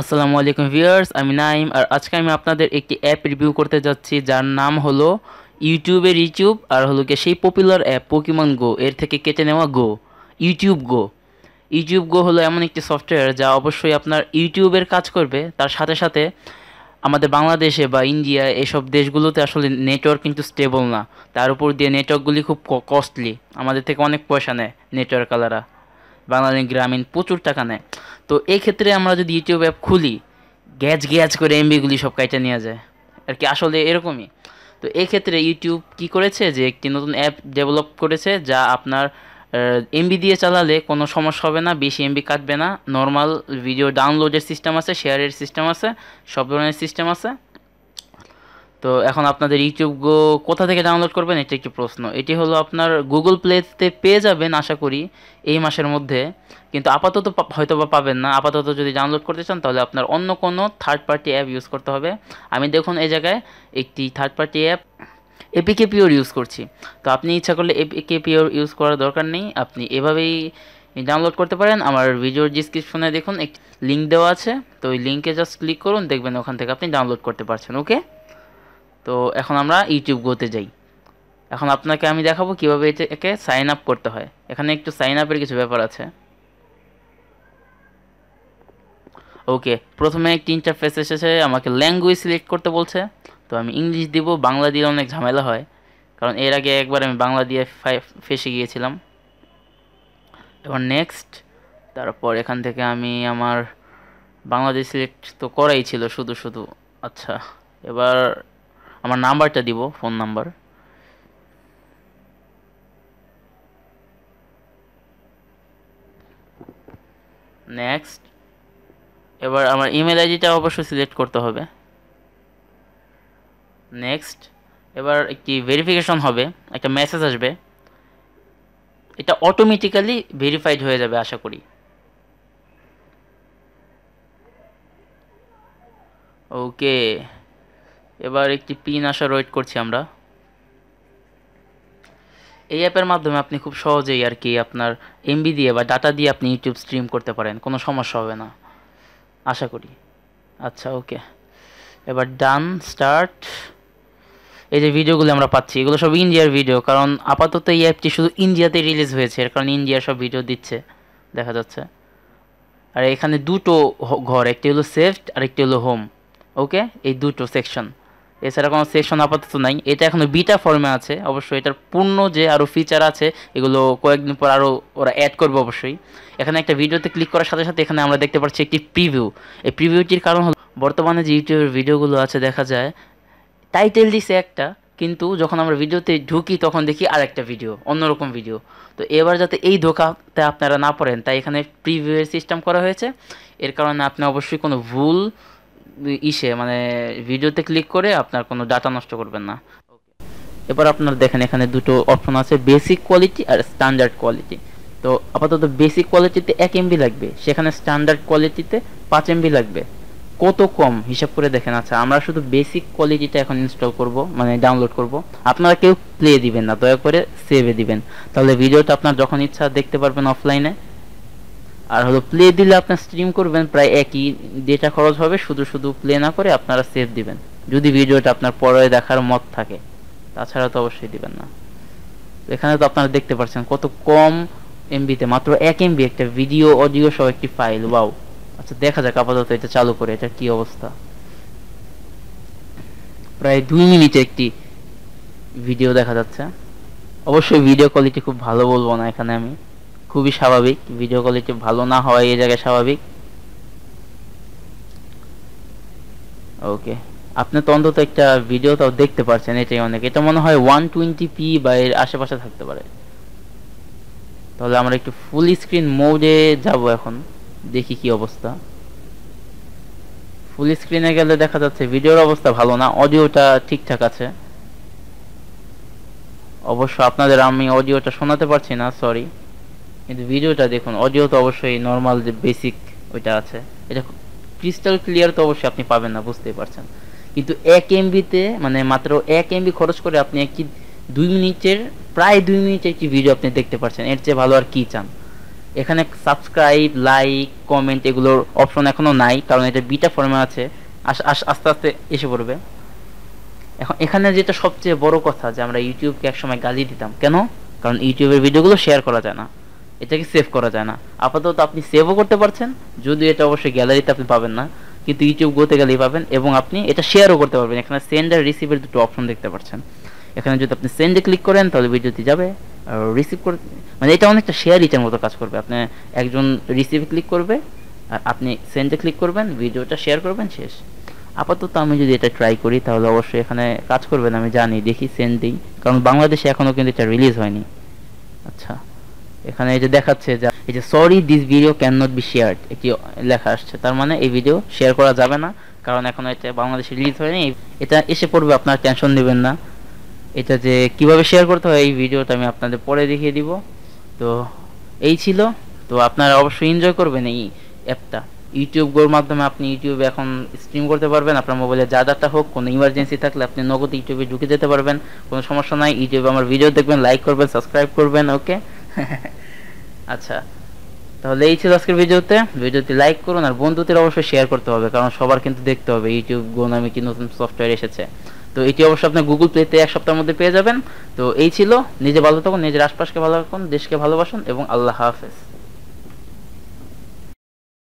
আসসালামু আলাইকুম ভিউয়ার্স, আমি নাইম। আর আজকে আমি আপনাদের একটি অ্যাপ রিভিউ করতে যাচ্ছি যার নাম হলো ইউটিউব আর হলো গিয়ে সেই পপুলার অ্যাপ পোকেমন গো এর থেকে কেটে নেওয়া গো। ইউটিউব গো ইউটিউব গো হলো এমন একটি সফটওয়্যার যা অবশ্যই আপনার ইউটিউবের কাজ করবে, তার সাথে সাথে আমাদের বাংলাদেশে বা ইন্ডিয়া এসব দেশগুলোতে আসলে নেটওয়ার্ক কিন্তু স্টেবল না। তার উপর দিয়ে নেটওয়ার্কগুলি খুব কস্টলি, আমাদের থেকে অনেক পয়সা নেয় নেটওয়ার্কওয়ালারা। বাংলাদেশ গ্রামীণ প্রচুর টাকা নেয়। তো এই ক্ষেত্রে আমরা যদি ইউটিউব অ্যাপ খুলি, গ্যাজ গ্যাজ করে এমবিগুলি সব কাইটা নিয়ে যায় আর কি, আসলে এরকমই। তো এই ক্ষেত্রে ইউটিউব কি করেছে যে একটি নতুন অ্যাপ ডেভেলপ করেছে যা আপনার এমবি দিয়ে চালালে কোনো সমস্যা হবে না, বেশি এমবি কাটবে না। নর্মাল ভিডিও ডাউনলোডের সিস্টেম আছে, শেয়ারের সিস্টেম আছে, সব ধরনের সিস্টেম আছে। তো এখন আপনাদের ইউটিউব গো কোথা থেকে ডাউনলোড করবেন এটা একটি প্রশ্ন। এটি হলো আপনার গুগল প্লেতে পেয়ে যাবেন আশা করি এই মাসের মধ্যে, কিন্তু আপাতত হয়তো বা পাবেন না। আপাতত যদি ডাউনলোড করতে চান তাহলে আপনার অন্য কোনো থার্ড পার্টি অ্যাপ ইউজ করতে হবে। আমি দেখুন এই জায়গায় একটি third party app APK pure use করছি। তো আপনি ইচ্ছা করলে এপিকে পিওর ইউজ করার দরকার নেই, আপনি এভাবেই ডাউনলোড করতে পারেন। আমার ভিডিওর ডিসক্রিপশনে দেখুন একটি লিঙ্ক দেওয়া আছে, তো ওই লিঙ্কে জাস্ট ক্লিক করুন, দেখবেন ওখান থেকে আপনি ডাউনলোড করতে পারছেন। ওকে, তো এখন আমরা ইউটিউব গোতে যাই। এখন আপনাকে আমি দেখাবো কীভাবে এটাকে সাইন আপ করতে হয়। এখানে একটু সাইন আপের কিছু ব্যাপার আছে। ওকে, প্রথমে একটি ইন্টারফেস এসেছে, আমাকে ল্যাঙ্গুয়েজ সিলেক্ট করতে বলছে। তো আমি ইংলিশ দিব, বাংলা দিলে অনেক ঝামেলা হয়, কারণ এর আগে একবার আমি বাংলা দিয়ে ফেসে গিয়েছিলাম। এবার নেক্সট, তারপর এখান থেকে আমি আমার বাংলাদেশ সিলেক্ট তো করাই ছিল শুধু শুধু। আচ্ছা, এবার আমার নাম্বারটা দিব, ফোন নাম্বার। নেক্সট, এবার আমার ইমেল আইডিটা অবশ্যই সিলেক্ট করতে হবে। নেক্সট, এবার একটি ভেরিফিকেশন হবে, একটা মেসেজ আসবে, এটা অটোমেটিক্যালি ভেরিফাইড হয়ে যাবে আশা করি। ওকে, এবার একটি পিন আসার ওয়েট করছি আমরা। এই অ্যাপের মাধ্যমে আপনি খুব সহজেই আর কি আপনার এমবি দিয়ে বা ডাটা দিয়ে আপনি ইউটিউব স্ট্রিম করতে পারেন, কোনো সমস্যা হবে না আশা করি। আচ্ছা, ওকে, এবার ডান, স্টার্ট। এই যে ভিডিওগুলো আমরা পাচ্ছি এগুলো সব ইন্ডিয়ার ভিডিও, কারণ আপাতত এই অ্যাপটি শুধু ইন্ডিয়াতে রিলিজ হয়েছে, এর কারণে ইন্ডিয়ার সব ভিডিও দিচ্ছে, দেখা যাচ্ছে। আর এখানে দুটো ঘর, একটি হলো সেভড আর একটি হলো হোম। ওকে, এই দুটো সেকশন, এছাড়া কোনো সেকশন আপাতত নাই। এটা এখনও বিটা ফর্মে আছে, অবশ্যই এটার পূর্ণ যে আরও ফিচার আছে এগুলো কয়েকদিন পর আরও ওরা অ্যাড করবে অবশ্যই। এখানে একটা ভিডিওতে ক্লিক করার সাথে সাথে এখানে আমরা দেখতে পাচ্ছি একটি প্রিভিউ। এই প্রিভিউটির কারণ হলো বর্তমানে যে ইউটিউবের ভিডিওগুলো আছে দেখা যায় টাইটেল দিছে একটা, কিন্তু যখন আমরা ভিডিওতে ঢুকি তখন দেখি আরেকটা ভিডিও, অন্যরকম ভিডিও। তো এবার যাতে এই ধোকাতে আপনারা না পড়েন তাই এখানে প্রিভিউয়ের সিস্টেম করা হয়েছে। এর কারণে আপনি অবশ্যই কোনো ভুল মানে ভিডিওতে ক্লিক করে আপনার কোনো ডাটা নষ্ট করবেন না। এবার আপনারা দেখেন এখানে দুটো অপশন আছে, বেসিক কোয়ালিটি আর স্ট্যান্ডার্ড কোয়ালিটি। তো আপাতত বেসিক কোয়ালিটিতে 1 MB লাগবে, সেখানে স্ট্যান্ডার্ড কোয়ালিটিতে 5 MB লাগবে। কত কম হিসাব করে দেখেন। আচ্ছা, আমরা শুধু বেসিক কোয়ালিটিটা এখন ইনস্টল করব, মানে ডাউনলোড করব। আপনারা কেউ প্লে দিবেন না, দয়া করে সেভে দিবেন, তাহলে ভিডিওটা আপনার যখন ইচ্ছা দেখতে পারবেন অফলাইনে। আর হলো প্লে দিলে আপনার স্ট্রিম করবেন প্রায় একই ডেটা খরচ হবে, শুধু শুধু প্লে না করে আপনারা সেভ দিবেন যদি ভিডিওটা আপনার পরে দেখার মত থাকে, তাছাড়া তো অবশ্যই দিবেন না। এখানে তো আপনারা দেখতে পাচ্ছেন কত কম এমবিতে, মাত্র 1 MB একটা ভিডিও অডিও সহ একটি ফাইল। ওয়াও। আচ্ছা, দেখা যাক আপাতত এটা চালু করে এটা কি অবস্থা। প্রায় 2 মিনিটে একটি ভিডিও দেখা যাচ্ছে। অবশ্যই ভিডিও কোয়ালিটি খুব ভালো বলবো না এখানে আমি, খুবই স্বাভাবিক, ভিডিও কোয়ালিটি ভালো না হয় এই জায়গায় স্বাভাবিক। ওকে, আপনি তো অন্তত একটা ভিডিও তাও দেখতে পারছেন, এটাই অনেক। এটা মনে হয় 120p বা এর আশেপাশে থাকতে পারে। তাহলে আমরা একটু ফুল স্ক্রিন মোডে যাব এখন, দেখি কি অবস্থা। ফুল স্ক্রিনে গেলে দেখা যাচ্ছে ভিডিওর অবস্থা ভালো না, অডিওটা ঠিকঠাক আছে। অবশ্য আপনাদের আমি অডিওটা শোনাতে পারছি না, সরি, কিন্তু ভিডিওটা দেখুন, অডিও তো অবশ্যই নর্মাল যে বেসিক ওইটা আছে। এটা ক্রিস্টাল ক্লিয়ার তো অবশ্যই আপনি পাবেন না, বুঝতেই পারছেন। কিন্তু 1 MB-তে মানে মাত্র 1 MB খরচ করে আপনি প্রায় 2 মিনিটের একটি ভিডিও আপনি দেখতে পাচ্ছেন, এর চেয়ে ভালো আর কি চান। এখানে সাবস্ক্রাইব, লাইক, কমেন্ট এগুলোর অপশন এখনো নাই, কারণ এটা বিটা ফর্মে আছে, আস্তে আস্তে এসে পড়বে। এখন এখানে যেটা সবচেয়ে বড় কথা, যে আমরা ইউটিউবকে একসময় গালি দিতাম কেন, কারণ ইউটিউবের ভিডিওগুলো শেয়ার করা যায় না, এটাকে সেভ করা যায় না। আপাতত আপনি সেভও করতে পারছেন, যদিও এটা অবশ্যই গ্যালারিতে আপনি পাবেন না, কিন্তু ইউটিউব গোতে গেলেই পাবেন, এবং আপনি এটা শেয়ারও করতে পারবেন। এখানে সেন্ড আর রিসিভের দুটো অপশন দেখতে পাচ্ছেন। এখানে যদি আপনি সেন্ডে ক্লিক করেন তাহলে ভিডিওটি যাবে, আর রিসিভ করে, মানে এটা অনেকটা শেয়ার রিচের মতো কাজ করবে। আপনি একজন রিসিভে ক্লিক করবে আর আপনি সেন্ডে ক্লিক করবেন, ভিডিওটা শেয়ার করবেন, শেষ। আপাতত আমি যদি এটা ট্রাই করি তাহলে অবশ্যই এখানে কাজ করবে না, আমি জানি। দেখি সেন্ড দিই, কারণ বাংলাদেশে এখনও কিন্তু এটা রিলিজ হয়নি। আচ্ছা, এখানে এই যে দেখাচ্ছে যে এই যে sorry this video can not be shared, একটি লেখা আসছে, তার মানে এই ভিডিও শেয়ার করা যাবে না, কারণ এখনো এটা বাংলাদেশে রিলিজ হয়নি। এটা এসে পড়বে, আপনার টেনশন নেবেন না। এটা যে কিভাবে শেয়ার করতে হয় এই ভিডিওটা আমি আপনাদের পরে দেখিয়ে দিব। তো এই ছিল। তো আপনারা অবশ্যই এনজয় করবেন এই অ্যাপটা। ইউটিউব গোর মাধ্যমে আপনি ইউটিউবে এখন স্ট্রিম করতে পারবেন, আপনার মোবাইলে যা ডাটা হোক, কোনো ইমার্জেন্সি থাকলে আপনি নগদ ইউটিউবে ঢুকে যেতে পারবেন, কোনো সমস্যা নাই। ইউটিউবে আমার ভিডিও দেখবেন, লাইক করবেন, সাবস্ক্রাইব করবেন, ওকে। আচ্ছা, তাহলে এই ছিল আজকের ভিডিওতে লাইক করুন, আর বন্ধুদের অবশ্যই শেয়ার করতে হবে, কারণ সবার কিন্তু দেখতে হবে ইউটিউব গো নামে কি নতুন সফটওয়্যার এসেছে। তো এটি অবশ্যই আপনি গুগল প্লেতে এক সপ্তাহের মধ্যে পেয়ে যাবেন। তো এই ছিল। নিজে ভালো থাকুন, নিজের আশপাশকে ভালো রাখুন, দেশকে ভালোবাসুন, এবং আল্লাহ হাফেজ।